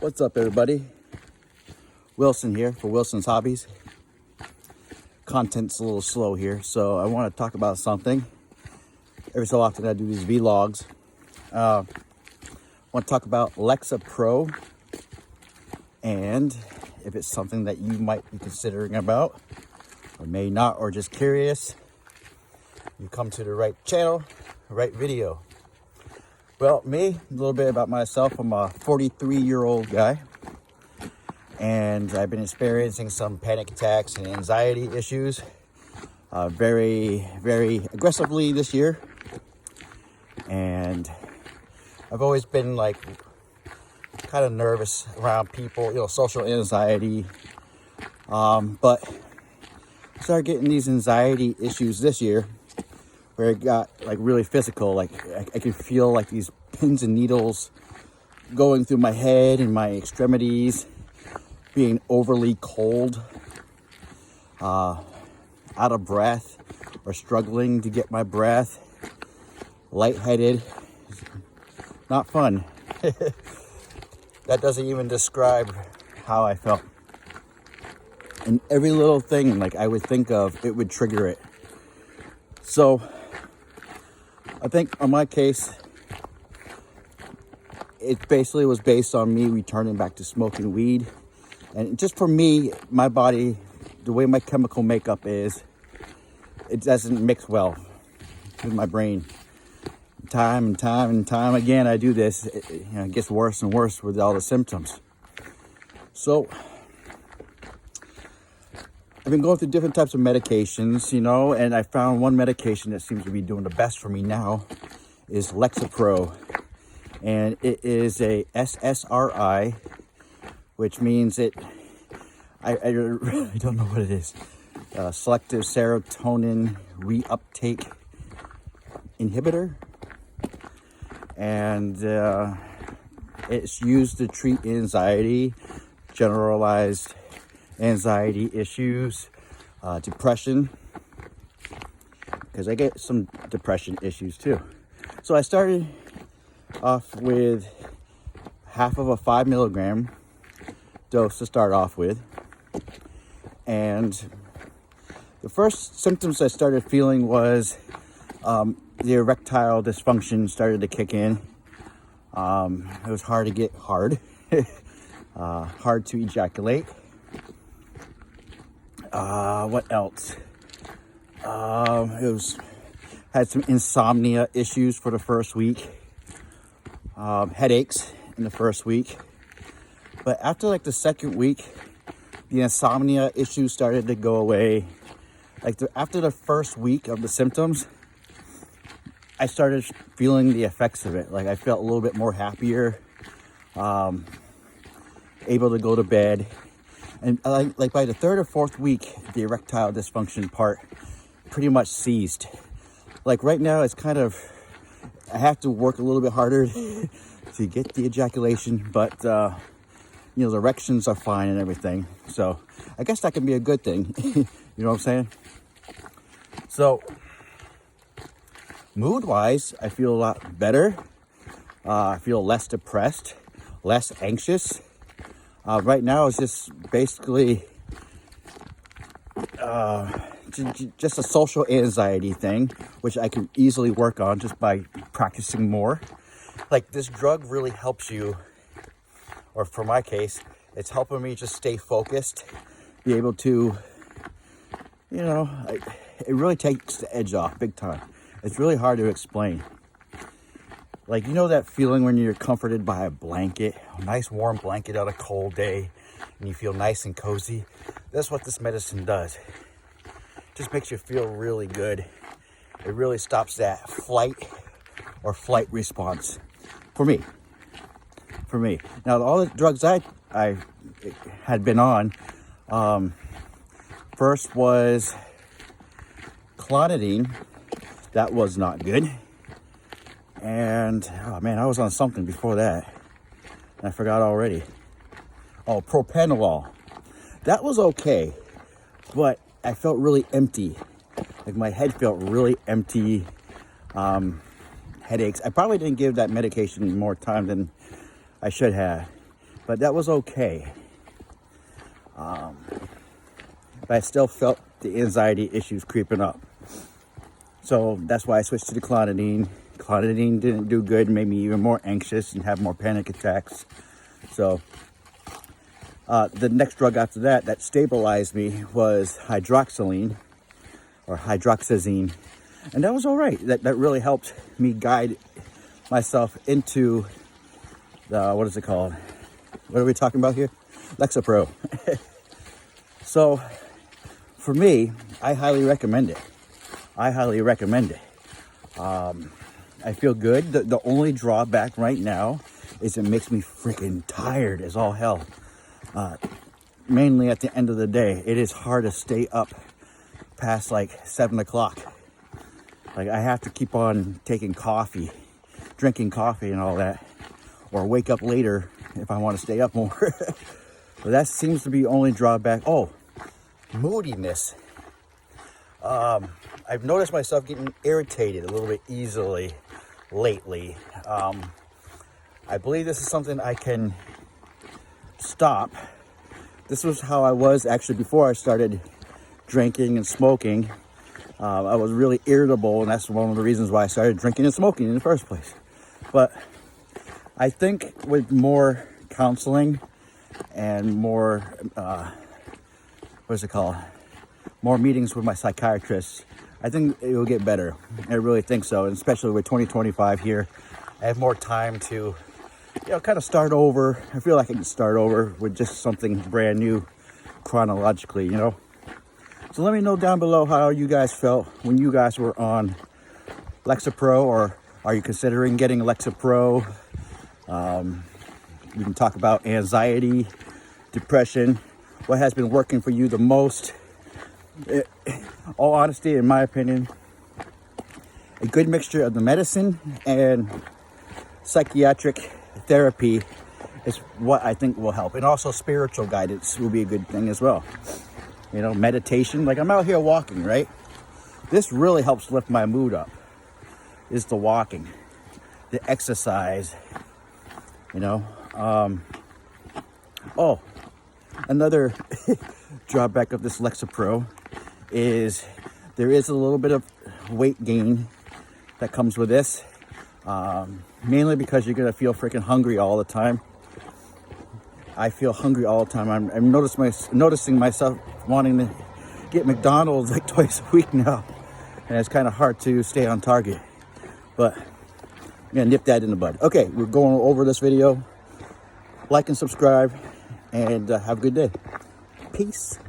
What's up, everybody? Wilson here for Wilson's Hobbies. Content's a little slow here, so I want to talk about something. Every so often I do these vlogs. I want to talk about Lexapro and if it's something that you might be considering about or may not, or just curious. You come to the right channel, right video. Well, me, a little bit about myself. I'm a 43-year-old guy, and I've been experiencing some panic attacks and anxiety issues very, very aggressively this year. And I've always been like kind of nervous around people, social anxiety. But I started getting these anxiety issues this year where it got like really physical. Like I could feel like these pins and needles going through my head and my extremities, being overly cold, out of breath or struggling to get my breath, lightheaded. Not fun. That doesn't even describe how I felt. And every little thing like I would think of, it would trigger it. So I think on my case, it basically was based on me returning back to smoking weed. And just for me, my body, the way my chemical makeup is, it doesn't mix well with my brain. Time and time again, I do this. It gets worse and worse with all the symptoms. So I've been going through different types of medications, and I found one medication that seems to be doing the best for me now is Lexapro. And it is a SSRI, which means I don't know what it is. Selective serotonin reuptake inhibitor. And it's used to treat anxiety, generalized anxiety issues, depression, because I get some depression issues too. So I started off with half of a 5 milligram dose to start off with, and the first symptoms I started feeling was the erectile dysfunction started to kick in. It was hard to get hard, hard to ejaculate. What else? Had some insomnia issues for the first week. Headaches in the first week. But after like the second week, the insomnia issues started to go away. After the first week of the symptoms, I started feeling the effects of it. Like I felt a little bit more happier, able to go to bed. And like by the third or fourth week, the erectile dysfunction part pretty much ceased. Like right now, it's kind of, I have to work a little bit harder to get the ejaculation, but the erections are fine and everything. So I guess that can be a good thing. You know what I'm saying? So mood-wise, I feel a lot better. I feel less depressed, less anxious. Right now, it's just basically just a social anxiety thing, which I can easily work on just by practicing more. Like this drug really helps you, or for my case, it's helping me just stay focused, be able to, it really takes the edge off big time. It's really hard to explain. Like, that feeling when you're comforted by a blanket, a nice warm blanket on a cold day, and you feel nice and cozy. That's what this medicine does. It just makes you feel really good. It really stops that flight response for me. Now, all the drugs I had been on, first was clonidine. That was not good. And, oh man, I was on something before that. And I forgot already. Oh, propranolol. That was okay. But I felt really empty. Like my head felt really empty. Headaches. I probably didn't give that medication more time than I should have. but that was okay. But I still felt the anxiety issues creeping up. So that's why I switched to the clonidine. Clonidine didn't do good, made me even more anxious and have more panic attacks. So the next drug after that that stabilized me was hydroxyzine. And that was all right. That really helped me guide myself into the, what is it called? What are we talking about here? Lexapro. So for me, I highly recommend it. I feel good. The only drawback right now is it makes me freaking tired as all hell. Mainly at the end of the day, it is hard to stay up past like 7 o'clock. Like I have to keep on taking coffee, drinking coffee and all that, or wake up later if I want to stay up more. But that seems to be the only drawback. Oh, moodiness. I've noticed myself getting irritated a little bit easily lately. I believe this is something I can stop. This was how I was actually before I started drinking and smoking. I was really irritable, and that's one of the reasons why I started drinking and smoking in the first place. But I think with more counseling and more, more meetings with my psychiatrist, I think it will get better. I really think so, and especially with 2025 here, I have more time to, kind of start over. I feel like I can start over with just something brand new chronologically, So let me know down below how you guys felt when you guys were on Lexapro, or are you considering getting Lexapro? We can talk about anxiety, depression, what has been working for you the most. All honesty, in my opinion, a good mixture of the medicine and psychiatric therapy is what I think will help. And also spiritual guidance will be a good thing as well. Meditation, like I'm out here walking, right? This really helps lift my mood up, is the walking, the exercise, Oh, another drawback of this Lexapro is there is a little bit of weight gain that comes with this, mainly because you're going to feel freaking hungry all the time. I feel hungry all the time. I'm noticing myself wanting to get McDonald's like twice a week now, and it's kind of hard to stay on target, but I'm gonna nip that in the bud. Okay, we're going over this video. Like and subscribe, and have a good day. Peace.